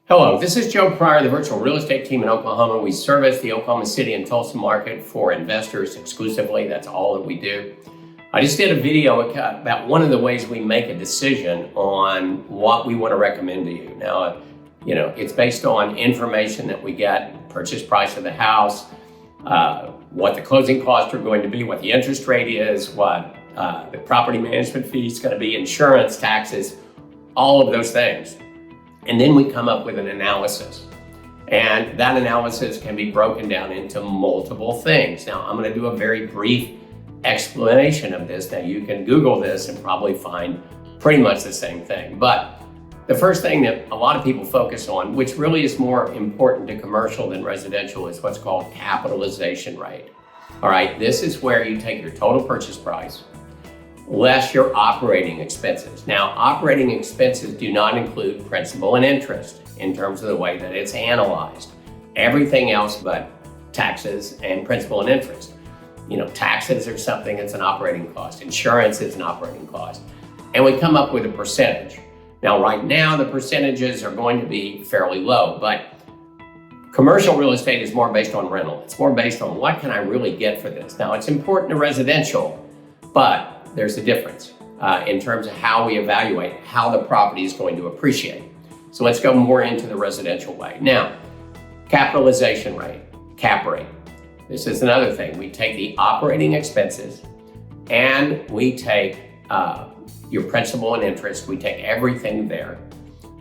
Hello, this is Joe Pryor, the virtual real estate team in Oklahoma. We service the Oklahoma City and Tulsa market for investors exclusively. That's all that we do. I just did a video about one of the ways we make a decision on what we want to recommend to you. Now, it's based on information that we get, purchase price of the house, what the closing costs are going to be, what the interest rate is, what the property management fee is going to be, insurance, taxes, all of those things. And then we come up with an analysis. And that analysis can be broken down into multiple things. Now, I'm going to do a very brief explanation of this. Now, you can Google this and probably find pretty much the same thing. But the first thing that a lot of people focus on, which really is more important to commercial than residential, is what's called capitalization rate. All right, this is where you take your total purchase price less your operating expenses. Now, operating expenses do not include principal and interest in terms of the way that it's analyzed. Everything else but taxes and principal and interest. Taxes are something that's an operating cost. Insurance is an operating cost. And we come up with a percentage. Now, right now, the percentages are going to be fairly low, but commercial real estate is more based on rental. It's more based on what can I really get for this. Now, it's important to residential, but there's a difference in terms of how we evaluate how the property is going to appreciate. So let's go more into the residential way. Now, capitalization rate, cap rate. This is another thing. We take the operating expenses and we take your principal and interest. We take everything there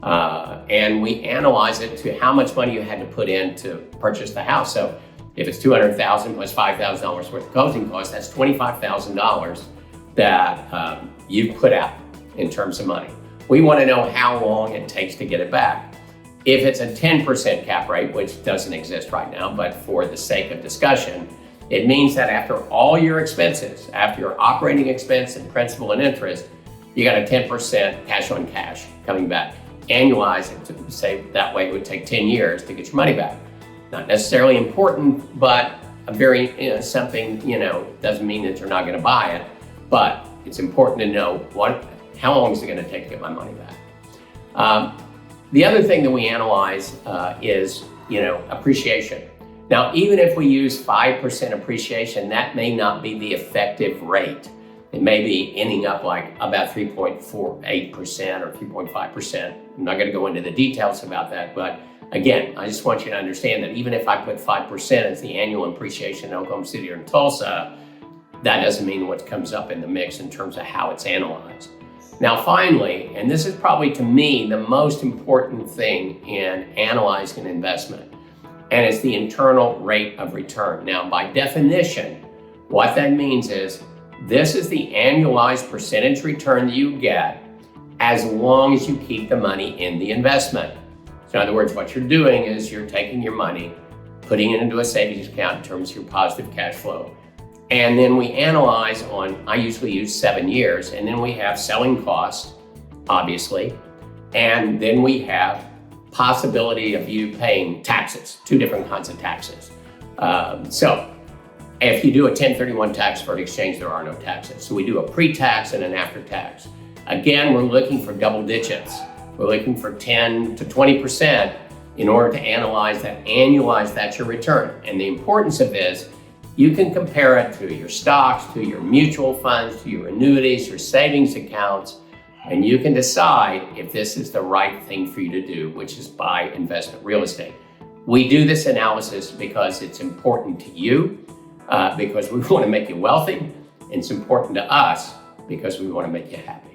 and we analyze it to how much money you had to put in to purchase the house. So if it's $200,000 plus $5,000 worth of closing costs, that's $25,000 that you put out in terms of money. We want to know how long it takes to get it back. If it's a 10% cap rate, which doesn't exist right now, but for the sake of discussion, it means that after all your expenses, after your operating expense and principal and interest, you got a 10% cash on cash coming back. Annualize it to say that way it would take 10 years to get your money back. Not necessarily important, but a very, something, doesn't mean that you're not going to buy it. But it's important to know how long is it going to take to get my money back. The other thing that we analyze is, appreciation. Now, even if we use 5% appreciation, that may not be the effective rate. It may be ending up like about 3.48% or 3.5%. I'm not going to go into the details about that, but again, I just want you to understand that even if I put 5% as the annual appreciation in Oklahoma City or in Tulsa, that doesn't mean what comes up in the mix in terms of how it's analyzed. Now, finally, and this is probably to me the most important thing in analyzing an investment, and it's the internal rate of return. Now, by definition, what that means is this is the annualized percentage return that you get as long as you keep the money in the investment. So in other words, what you're doing is you're taking your money, putting it into a savings account in terms of your positive cash flow. And then we analyze I usually use 7 years, and then we have selling costs, obviously, and then we have possibility of you paying taxes, 2 different kinds of taxes. So if you do a 1031 tax for an exchange, there are no taxes. So we do a pre-tax and an after-tax. Again, we're looking for double digits. We're looking for 10 to 20% in order to analyze that, annualize that's your return. And the importance of this, you can compare it to your stocks, to your mutual funds, to your annuities, your savings accounts, and you can decide if this is the right thing for you to do, which is buy investment real estate. We do this analysis because it's important to you, because we want to make you wealthy, and it's important to us because we want to make you happy.